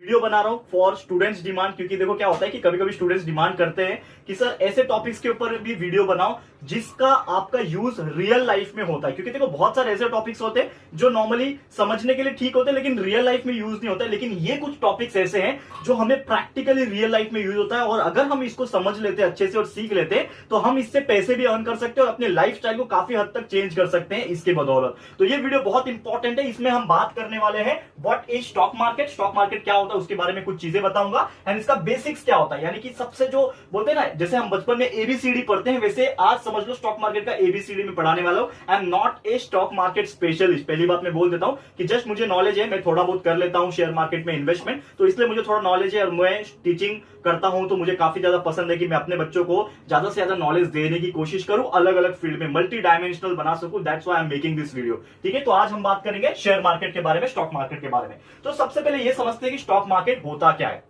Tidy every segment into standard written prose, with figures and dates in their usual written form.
Video बना रहा हूं फॉर स्टूडेंट्स डिमांड, क्योंकि देखो क्या होता है कि कभी कभी स्टूडेंट्स डिमांड करते हैं कि सर ऐसे टॉपिक्स के ऊपर भी वीडियो बनाओ जिसका आपका यूज रियल लाइफ में होता है। क्योंकि देखो बहुत सारे ऐसे टॉपिक्स होते हैं जो नॉर्मली समझने के लिए ठीक होते हैं लेकिन रियल लाइफ में यूज नहीं होता है, लेकिन ये कुछ टॉपिक्स ऐसे हैं जो हमें प्रैक्टिकली रियल लाइफ में यूज होता है, और अगर हम इसको समझ लेते हैं अच्छे से और सीख लेते हैं तो हम इससे पैसे भी अर्न कर सकते हैं और अपने लाइफ स्टाइल को काफी हद तक चेंज कर सकते हैं इसके बदौलत। तो ये वीडियो बहुत इंपॉर्टेंट है, इसमें हम बात करने वाले हैं what is stock market, stock market क्या होता है उसके बारे में कुछ चीजें बताऊंगा, एंड इसका बेसिक्स क्या होता है, यानी कि सबसे जो बोलते हैं ना जैसे हम बचपन में एबीसीडी पढ़ते हैं वैसे आज समझ लो स्टॉक मार्केट का एबीसीडी में पढ़ाने वाला हूं। I am not a stock market specialist, पहली बात मैं बोल देता हूं कि जस्ट मुझे नॉलेज है, मैं थोड़ा बहुत कर लेता हूं शेयर मार्केट में इन्वेस्टमेंट, तो इसलिए मुझे थोड़ा नॉलेज है और मैं टीचिंग करता हूं तो मुझे काफी ज्यादा पसंद है कि मैं अपने बच्चों को ज्यादा से ज्यादा नॉलेज देने की कोशिश करूं, अलग अलग फील्ड में मल्टी डायमेंशनल बना सकूं। That's why I am making this video. ठीक है, तो आज हम बात करेंगे शेयर मार्केट के बारे में, स्टॉक मार्केट के बारे में। तो सबसे पहले यह समझते हैं कि स्टॉक मार्केट होता क्या है।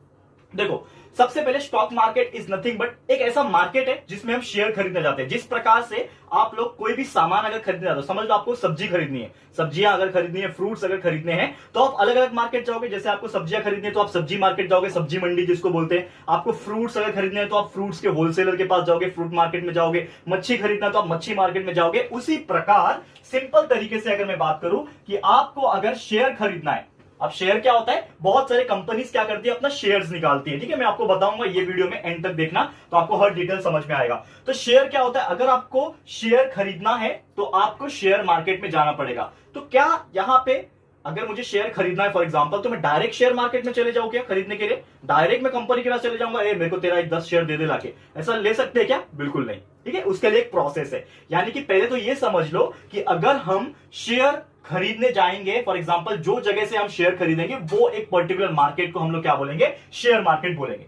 देखो सबसे पहले stock market is nothing but एक ऐसा मार्केट है जिसमें हम शेयर खरीदने जाते हैं। जिस प्रकार से आप लोग कोई भी सामान अगर खरीदने जाते हो, समझ लो आपको सब्जी खरीदनी है, सब्जियां अगर खरीदनी है, फ्रूट्स अगर खरीदने हैं तो आप अलग अलग मार्केट जाओगे। जैसे आपको सब्जियां खरीदनी है तो आप सब्जी मार्केट जाओगे, सब्जी मंडी जिसको बोलते हैं। आपको फ्रूट्स अगर खरीदने हैं तो आप फ्रूट्स के होलसेलर के पास जाओगे, फ्रूट मार्केट में जाओगे। मच्छी खरीदना है तो आप मच्छी मार्केट में जाओगे। उसी प्रकार सिंपल तरीके से अगर मैं बात करूं कि आपको अगर शेयर खरीदना है, अब शेयर क्या होता है, बहुत सारे कंपनीज क्या करती है अपना शेयर्स निकालती है। ठीक है, मैं आपको बताऊंगा, ये वीडियो में एंड तक देखना तो आपको हर डिटेल समझ में आएगा। तो शेयर क्या होता है, अगर आपको शेयर खरीदना है तो आपको शेयर मार्केट में जाना पड़ेगा। तो क्या यहां पे अगर मुझे शेयर खरीदना है फॉर एग्जांपल तो मैं डायरेक्ट शेयर मार्केट में चले जाऊं क्या खरीदने के लिए, डायरेक्ट मैं कंपनी के पास चले जाऊंगा, मेरे को तेरा एक 10 शेयर दे दे लाके, ऐसा ले सकते हैं क्या? बिल्कुल नहीं। ठीक है, उसके लिए एक प्रोसेस है। यानी कि पहले तो ये समझ लो कि अगर हम शेयर खरीदने जाएंगे फॉर एग्जांपल, जो जगह से हम शेयर खरीदेंगे वो एक पर्टिकुलर मार्केट को हम लोग क्या बोलेंगे, शेयर मार्केट बोलेंगे।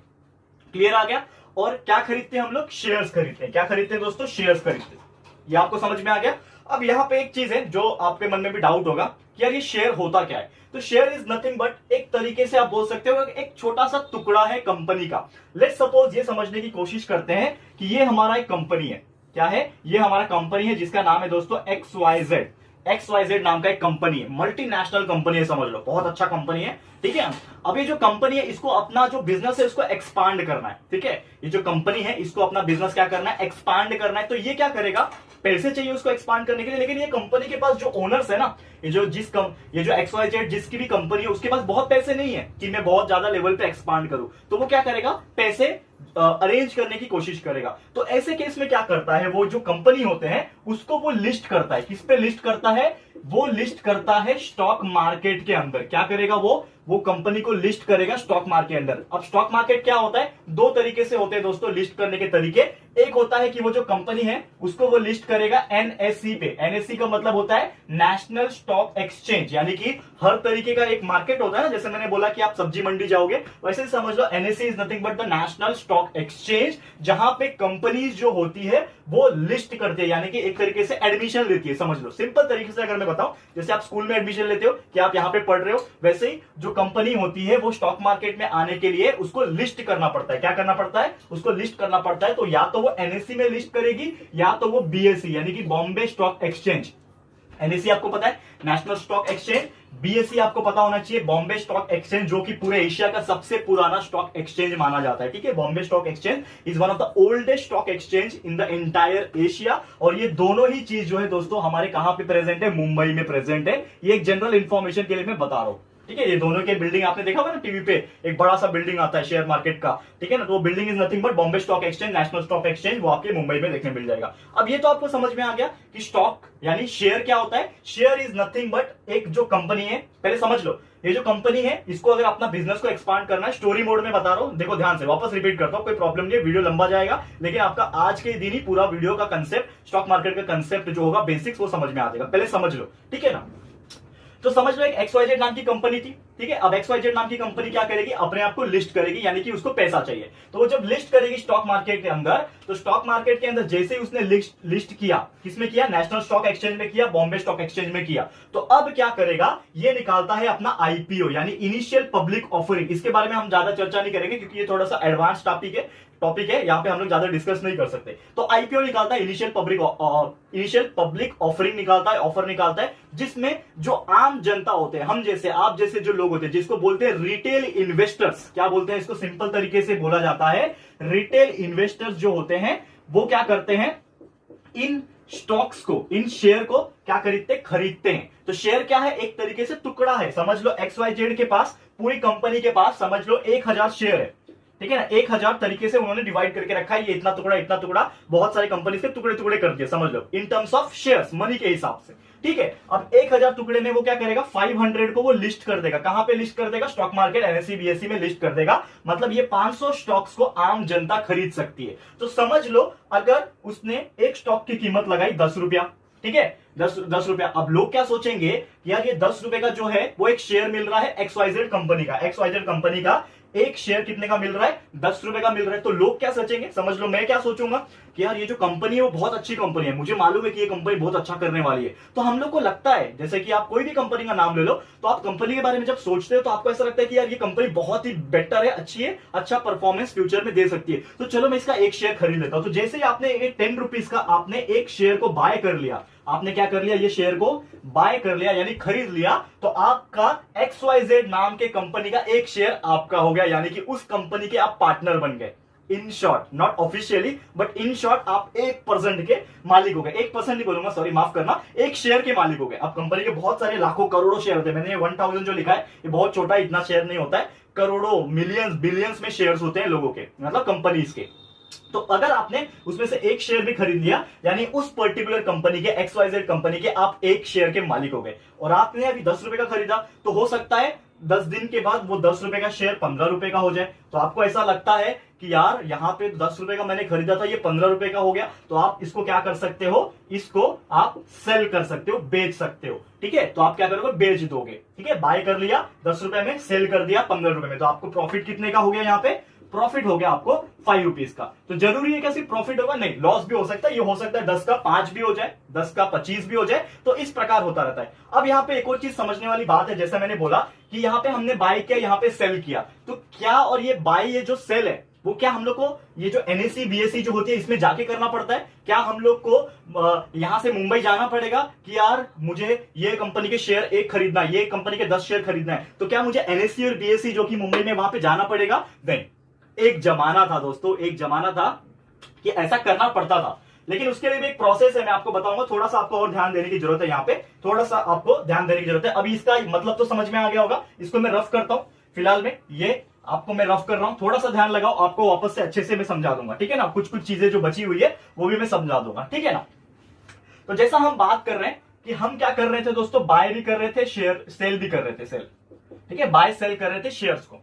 क्लियर आ गया? और क्या खरीदते हैं हम लोग, शेयर्स खरीदते हैं। क्या खरीदते हैं दोस्तों, शेयर्स खरीदते हैं। ये आपको समझ में आ गया? अब यहां पे एक चीज है जो आपके मन में भी डाउट होगा कि यार ये शेयर होता क्या है। तो शेयर इज नथिंग बट एक तरीके से आप बोल सकते हो एक छोटा सा टुकड़ा है कंपनी का। लेट्स सपोज ये समझने की कोशिश करते हैं कि ये हमारा एक कंपनी है। क्या है? ये हमारा कंपनी है जिसका नाम है दोस्तों XYZ। XYZ नाम का एक कंपनी है, मल्टीनेशनल कंपनी है, समझ लो बहुत अच्छा कंपनी है। ठीक है, अब ये जो कंपनी है इसको अपना जो बिजनेस है उसको एक्सपांड करना है। ठीक है, ये जो कंपनी है इसको अपना बिजनेस क्या करना है, एक्सपांड करना है। तो ये क्या करेगा, पैसे चाहिए उसको एक्सपांड करने के लिए, लेकिन ये कंपनी के पास जो ओनर्स है ना, ये जो XYZ जिसकी भी कंपनी है उसके पास बहुत पैसे नहीं है कि मैं बहुत ज्यादा लेवल पे एक्सपांड करूं। तो वो क्या करेगा, पैसे अरेंज करने की कोशिश करेगा। तो ऐसे केस में क्या करता है, वो जो कंपनी होते हैं उसको वो लिस्ट करता है। किस पे लिस्ट करता है, वो लिस्ट करता है स्टॉक मार्केट के अंदर। क्या करेगा, वो कंपनी को लिस्ट करेगा स्टॉक मार्केट के अंदर। अब स्टॉक मार्केट क्या होता है, दो तरीके से होते हैं दोस्तों लिस्ट करने के तरीके। एक होता है कि वो जो कंपनी है उसको वो लिस्ट करेगा एनएससी पे। एनएससी का मतलब होता है नेशनल स्टॉक एक्सचेंज, यानी कि हर तरीके का एक मार्केट होता है ना, जैसे मैंने बोला कि आप सब्जी मंडी जाओगे वैसे ही समझ लो NSC is nothing but the national stock exchange, जहां पे कंपनीज जो होती है वो लिस्ट करती है, यानी कि एक तरीके से एडमिशन लेती है। समझ लो सिंपल तरीके से अगर मैं बताऊं, जैसे आप स्कूल में एडमिशन लेते हो कि आप यहां पे पढ़ रहे हो, वैसे ही जो कंपनी होती है वो स्टॉक मार्केट में आने के लिए उसको लिस्ट करना पड़ता है। क्या करना पड़ता है, उसको लिस्ट करना पड़ता है। तो या तो वो एनएससी में लिस्ट करेगी या तो वो बीएसई यानी कि बॉम्बे स्टॉक एक्सचेंज। एनएससी आपको पता है नेशनल स्टॉक एक्सचेंज, बीएसई आपको पता होना चाहिए बॉम्बे स्टॉक एक्सचेंज, जो कि पूरे एशिया का सबसे पुराना स्टॉक एक्सचेंज माना जाता है। ठीक है, Bombay stock exchange is one of the oldest stock exchange in the entire Asia. और ये दोनों ही चीज जो है दोस्तों हमारे कहां पे प्रेजेंट है, मुंबई में प्रेजेंट है। ये एक जनरल इंफॉर्मेशन के लिए मैं बता रहा हूं। ठीक है, ये दोनों के बिल्डिंग आपने देखा होगा ना टीवी पे, एक बड़ा सा बिल्डिंग आता है शेयर मार्केट का। ठीक है ना, तो वो building is nothing but Bombay stock exchange, national stock exchange, वो आपके मुंबई में देखने मिल जाएगा। अब ये तो आपको समझ में आ गया कि स्टॉक यानी शेयर क्या होता है। शेयर इज नथिंग बट एक जो कंपनी है, पहले समझ लो ये जो कंपनी है इसको अगर अपना बिजनेस को एक्सपांड करना है, स्टोरी मोड में बता रहा हूं, देखो ध्यान से, वापस रिपीट करता हूं, कोई प्रॉब्लम नहीं है, वीडियो लंबा जाएगा लेकिन आपका आज के दिन ही पूरा वीडियो का कंसेप्ट, स्टॉक मार्केट का कंसेप्ट जो होगा बेसिक्स वो समझ में आ जाएगा। पहले समझ लो, ठीक है ना। तो समझ लो एक XYZ नाम की कंपनी थी। ठीक है, अब XYZ नाम की कंपनी क्या करेगी, अपने आप को लिस्ट करेगी, यानी कि उसको पैसा चाहिए। तो वो जब लिस्ट करेगी स्टॉक मार्केट के अंदर, तो स्टॉक मार्केट के अंदर जैसे ही उसने लिस्ट किया, किसमें किया, नेशनल स्टॉक एक्सचेंज में किया, बॉम्बे स्टॉक एक्सचेंज में किया, तो अब क्या करेगा, ये निकालता है अपना आईपीओ यानी इनिशियल पब्लिक ऑफरिंग। इसके बारे में हम ज्यादा चर्चा नहीं करेंगे क्योंकि ये थोड़ा सा एडवांस टॉपिक है, यहाँ पे हम लोग ज्यादा डिस्कस नहीं कर सकते। तो आईपीओ निकालता है, इनिशियल पब्लिक ऑफरिंग निकालता है, ऑफर निकालता है, जिसमें जो आम जनता होते हैं, हम जैसे आप जैसे जो लोग होते हैं जिसको बोलते हैं रिटेल इन्वेस्टर्स। क्या बोलते हैं इसको? सिंपल तरीके से बोला जाता है रिटेल इन्वेस्टर्स जो होते हैं वो क्या करते हैं, इन स्टॉक्स को, इन शेयर को क्या खरीदते हैं। तो शेयर क्या है? एक तरीके से टुकड़ा है। समझ लो XYZ के पास, पूरी कंपनी के पास समझ लो 1000 शेयर है, ठीक है ना। 1000 तरीके से उन्होंने डिवाइड करके रखा है, ये इतना टुकड़ा इतना टुकड़ा, बहुत सारी कंपनी के टुकड़े टुकड़े कर दिए, समझ लो in terms of shares, money के हिसाब से, ठीक है। अब 1000 टुकड़े में वो क्या करेगा, 500 को वो लिस्ट कर देगा। कहां पे लिस्ट कर देगा? स्टॉक मार्केट NSE BSE में लिस्ट कर देगा। मतलब ये 500 स्टॉक्स को आम जनता खरीद सकती है। तो समझ लो अगर उसने एक स्टॉक की कीमत लगाई 10 रुपया, ठीक है, 10 रुपया। अब लोग क्या सोचेंगे कि यार ये 10 रुपए का जो है वो एक शेयर मिल रहा है XYZ कंपनी का, XYZ कंपनी का एक शेयर कितने का मिल रहा है? 10 रुपए का मिल रहा है। तो लोग क्या सोचेंगे? समझ लो मैं क्या सोचूंगा कि यार ये जो कंपनी है वो बहुत अच्छी कंपनी है, मुझे मालूम है कि ये कंपनी बहुत अच्छा करने वाली है। तो हम लोग को लगता है, जैसे कि आप कोई भी कंपनी का नाम ले लो, तो आप कंपनी के बारे में जब सोचते हो तो आपको ऐसा लगता है कि यार ये कंपनी बहुत ही बेटर है, अच्छी है, अच्छा परफॉर्मेंस फ्यूचर में दे सकती है, तो चलो मैं इसका एक शेयर खरीद लेता हूं। तो जैसे ही आपने 10 रुपीज का आपने एक शेयर को बाय कर लिया, आपने क्या कर लिया, ये शेयर को बाय कर लिया यानी खरीद लिया, तो आपका XYZ नाम के कंपनी का एक शेयर आपका हो गया, यानी कि उस कंपनी के आप पार्टनर बन गए। In short, not officially but in short आप 1% के मालिक हो गए। 1% नहीं बोलूंगा, सॉरी माफ करना, एक शेयर के मालिक हो गए। अब कंपनी के बहुत सारे लाखों करोड़ों शेयर होते हैं, मैंने 1000 जो लिखा है ये बहुत छोटा, इतना शेयर नहीं होता है, करोड़ों मिलियंस बिलियंस में शेयर्स होते हैं लोगों के, मतलब कंपनीज के। तो अगर आपने उसमें से एक शेयर भी खरीद लिया यानी उस पर्टिकुलर कंपनी के, XYZ कंपनी के आप एक शेयर के मालिक हो गए। और आपने अभी 10 रुपए का खरीदा, तो हो सकता है 10 दिन के बाद वो 10 रुपए का शेयर 15 रुपए का हो जाए। तो आपको ऐसा लगता है कि यार यहाँ पे 10 रुपए का मैंने खरीदा था, ये 15 रुपए का हो गया, तो आप इसको क्या कर सकते हो, इसको आप सेल कर सकते हो, बेच सकते हो, ठीक है। तो आप क्या करोगे, बेच दोगे, ठीक है। बाय कर लिया 10 रुपए में, सेल कर दिया 15 रुपए में, तो आपको प्रॉफिट कितने का हो गया? यहाँ पे प्रॉफिट हो गया आपको 5 रुपीज का। तो जरूरी है क्या सिर्फ प्रॉफिट होगा? नहीं, लॉस भी हो सकता है। ये हो सकता है 10 का 5 भी हो जाए, 10 का 25 भी हो जाए, तो इस प्रकार होता रहता है। अब यहाँ पे एक और चीज समझने वाली बात है, जैसा मैंने बोला कि यहाँ पे हमने बाय किया, यहाँ पे सेल किया, तो क्या, और ये बाय, ये जो सेल है वो क्या हम लोग को ये जो NSE BSE जो होती है इसमें जाके करना पड़ता है? क्या हम लोग को यहां से मुंबई जाना पड़ेगा कि यार मुझे ये कंपनी के शेयर एक खरीदना है, ये कंपनी के 10 शेयर खरीदना है, तो क्या मुझे NSE और BSE जो कि मुंबई में वहां पे जाना पड़ेगा? नहीं। एक जमाना था दोस्तों, एक जमाना था कि ऐसा करना पड़ता था, लेकिन उसके लिए भी एक प्रोसेस है, मैं आपको बताऊंगा। थोड़ा सा आपको और ध्यान देने की जरूरत है, यहाँ पे थोड़ा सा आपको ध्यान देने की जरूरत है। अभी इसका मतलब तो समझ में आ गया होगा, इसको मैं रफ करता हूं फिलहाल में, ये आपको मैं रफ कर रहा हूं, थोड़ा सा ध्यान लगाओ, आपको वापस से अच्छे से मैं समझा दूंगा, ठीक है ना। कुछ कुछ चीजें जो बची हुई है वो भी मैं समझा दूंगा, ठीक है ना। तो जैसा हम बात कर रहे हैं कि हम क्या कर रहे थे दोस्तों, बाय भी कर रहे थे, शेयर सेल भी कर रहे थे, सेल, ठीक है, बाय सेल कर रहे थे शेयर्स को।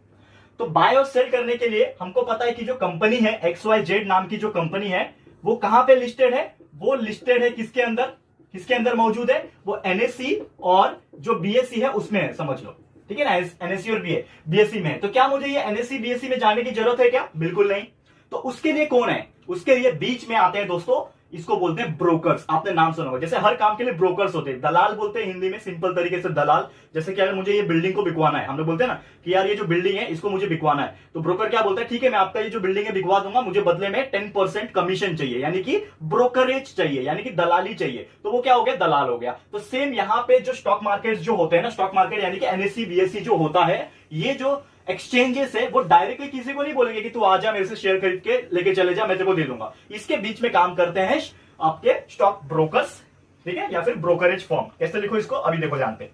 तो बाय और सेल करने के लिए हमको पता है कि जो कंपनी है XYZ नाम की जो कंपनी है वो कहां पे लिस्टेड है? वो लिस्टेड है किसके अंदर, किसके अंदर मौजूद है? वो NSE और जो BSE है उसमें है, समझ लो, ठीक है ना। NSE और BSE में है। तो क्या मुझे ये NSE BSE में जाने की जरूरत है क्या? बिल्कुल नहीं। तो उसके लिए कौन है? उसके लिए बीच में आते हैं दोस्तों, इसको बोलते हैं ब्रोकर्स। आपने नाम सुना होगा, जैसे हर काम के लिए ब्रोकर्स होते हैं, दलाल बोलते हैं हिंदी में, सिंपल तरीके से दलाल। जैसे कि अगर मुझे ये बिल्डिंग को बिकवाना है, हम लोग बोलते हैं ना कि यार ये जो बिल्डिंग है इसको मुझे बिकवाना है, तो ब्रोकर क्या बोलता है, ठीक है मैं आपका ये जो बिल्डिंग है बिकवा दूंगा, मुझे बदले में 10% कमीशन चाहिए, यानी कि ब्रोकरेज चाहिए, यानी कि दलाली चाहिए। तो वो क्या हो गया, दलाल हो गया। तो सेम यहाँ पे जो स्टॉक मार्केट जो होते हैं ना, स्टॉक मार्केट यानी कि NSE BSE जो होता है, ये जो एक्सचेंजेस है वो डायरेक्टली किसी को नहीं बोलेंगे कि तू आजा मेरे से शेयर खरीद के लेके चले जा, मैं तेरे को दे दूंगा। इसके बीच में काम करते हैं आपके स्टॉक ब्रोकर्स, ठीक है, या फिर ब्रोकरेज फर्म। कैसे लिखो इसको, अभी देखो जानते हैं,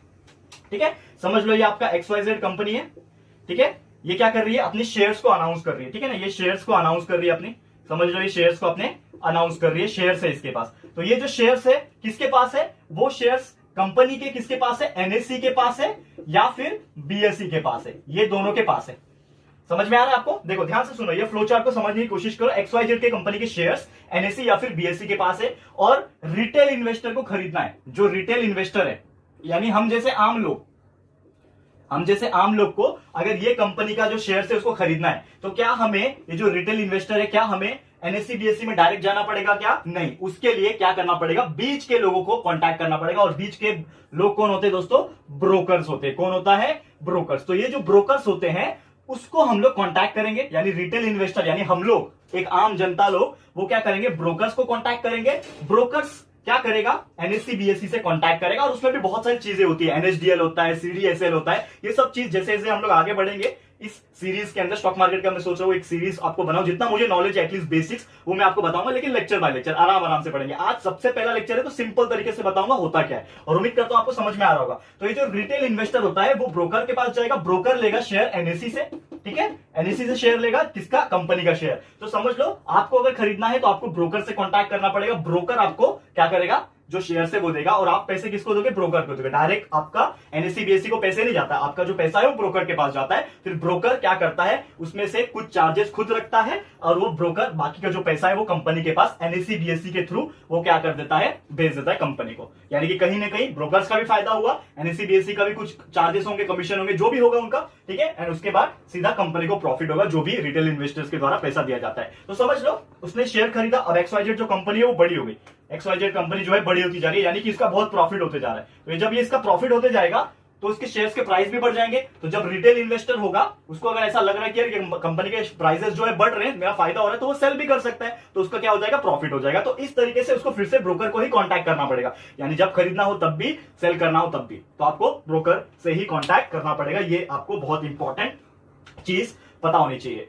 ठीक है। समझ लो ये आपका XYZ कंपनी है, ठीक है। ये क्या कर रही है, अपने शेयर्स को अनाउंस कर रही है, ठीक है ना। ये शेयर्स को अनाउंस कर रही है अपनी, समझ लो ये शेयर्स को अपने अनाउंस कर रही है, शेयर्स है इसके पास। तो ये जो शेयर्स है किसके पास है, वो शेयर्स कंपनी के किसके पास है, NSE के पास है या फिर BSE के पास है, ये दोनों के पास है। समझ में आ रहा है आपको? देखो ध्यान से सुनो, ये फ्लो चार्ट को समझने की कोशिश करो। XYZ के कंपनी के शेयर्स NSE या फिर BSE के पास है और रिटेल इन्वेस्टर को खरीदना है। जो रिटेल इन्वेस्टर है यानी हम जैसे आम लोग को अगर ये कंपनी का जो शेयर है उसको खरीदना है, तो क्या हमें, ये जो रिटेल इन्वेस्टर है, क्या हमें NSE BSE में डायरेक्ट जाना पड़ेगा क्या? नहीं। उसके लिए क्या करना पड़ेगा, बीच के लोगों को कांटेक्ट करना पड़ेगा। और बीच के लोग कौन होते हैं दोस्तों, ब्रोकर्स होते हैं। कौन होता है, ब्रोकर्स। तो ये जो ब्रोकर्स होते हैं उसको हम लोग कांटेक्ट करेंगे, यानी रिटेल इन्वेस्टर यानी हम लोग, एक आम जनता लोग, वो क्या करेंगे, ब्रोकर्स को कांटेक्ट करेंगे। ब्रोकर्स क्या करेगा, एनएससी बीएससी से कांटेक्ट करेगा और उसमें भी बहुत सारी चीजें होती है, एनएसडीएल होता है, सीडीएसएल होता है, ये सब चीज जैसे जैसे हम लोग आगे बढ़ेंगे इस सीरीज के अंदर, स्टॉक मार्केट का मैं सोच रहा हूँ एक सीरीज आपको बनाऊं, जितना मुझे नॉलेज है एटलीस्ट बेसिक्स वो मैं आपको बताऊंगा, लेकिन लेक्चर बाय लेक्चर आराम आराम से पढ़ेंगे। आज सबसे पहला लेक्चर है तो सिंपल तरीके से बताऊंगा होता क्या है, और उम्मीद करता हूं आपको समझ में आ रहा होगा। तो ये जो रिटेल इन्वेस्टर होता है वो ब्रोकर के पास जाएगा, ब्रोकर लेगा शेयर एनएससी से, ठीक है, एनएससी से शेयर लेगा, किसका, कंपनी का शेयर। तो समझ लो आपको अगर खरीदना है तो आपको ब्रोकर से कॉन्टैक्ट करना पड़ेगा, ब्रोकर आपको क्या करेगा, जो शेयर से वो देगा, और आप पैसे किसको दोगे, ब्रोकर को दोगे। डायरेक्ट आपका एनएससी बीएससी को पैसे नहीं जाता, आपका जो पैसा है वो ब्रोकर के पास जाता है। फिर ब्रोकर क्या करता है, उसमें से कुछ चार्जेस खुद रखता है, और वो ब्रोकर बाकी का जो पैसा है वो कंपनी के पास एनएससी बीएससी के थ्रू वो क्या कर देता है, भेज देता है कंपनी को। यानी कि कहीं ना कहीं ब्रोकर्स का भी फायदा हुआ, एनएससी बीएससी का भी कुछ चार्जेस होंगे, कमीशन होंगे, जो भी होगा उनका, ठीक है, एंड उसके बाद सीधा कंपनी को प्रॉफिट होगा, जो भी रिटेल इन्वेस्टर्स के द्वारा पैसा दिया जाता है। तो समझ लो उसने शेयर खरीदा, अब XYZ जो कंपनी है वो बड़ी हो गई, XYZ कंपनी जो है बड़ी होती जा रही है, यानी कि इसका बहुत प्रॉफिट होते जा रहा है। तो जब ये इसका प्रॉफिट होते जाएगा तो उसके शेयर्स के प्राइस भी बढ़ जाएंगे। तो जब रिटेल इन्वेस्टर होगा उसको अगर ऐसा लग रहा है कि यार कंपनी के प्राइसेस जो है बढ़ रहे हैं, मेरा फायदा हो रहा है, तो वो सेल भी कर सकता है, तो उसका क्या हो जाएगा, प्रॉफिट हो जाएगा। तो इस तरीके से उसको फिर से ब्रोकर को ही कांटेक्ट करना पड़ेगा, यानी जब खरीदना हो तब भी, सेल करना हो तब भी, तो आपको ब्रोकर से ही कांटेक्ट करना पड़ेगा। ये आपको बहुत इंपॉर्टेंट चीज पता होनी चाहिए।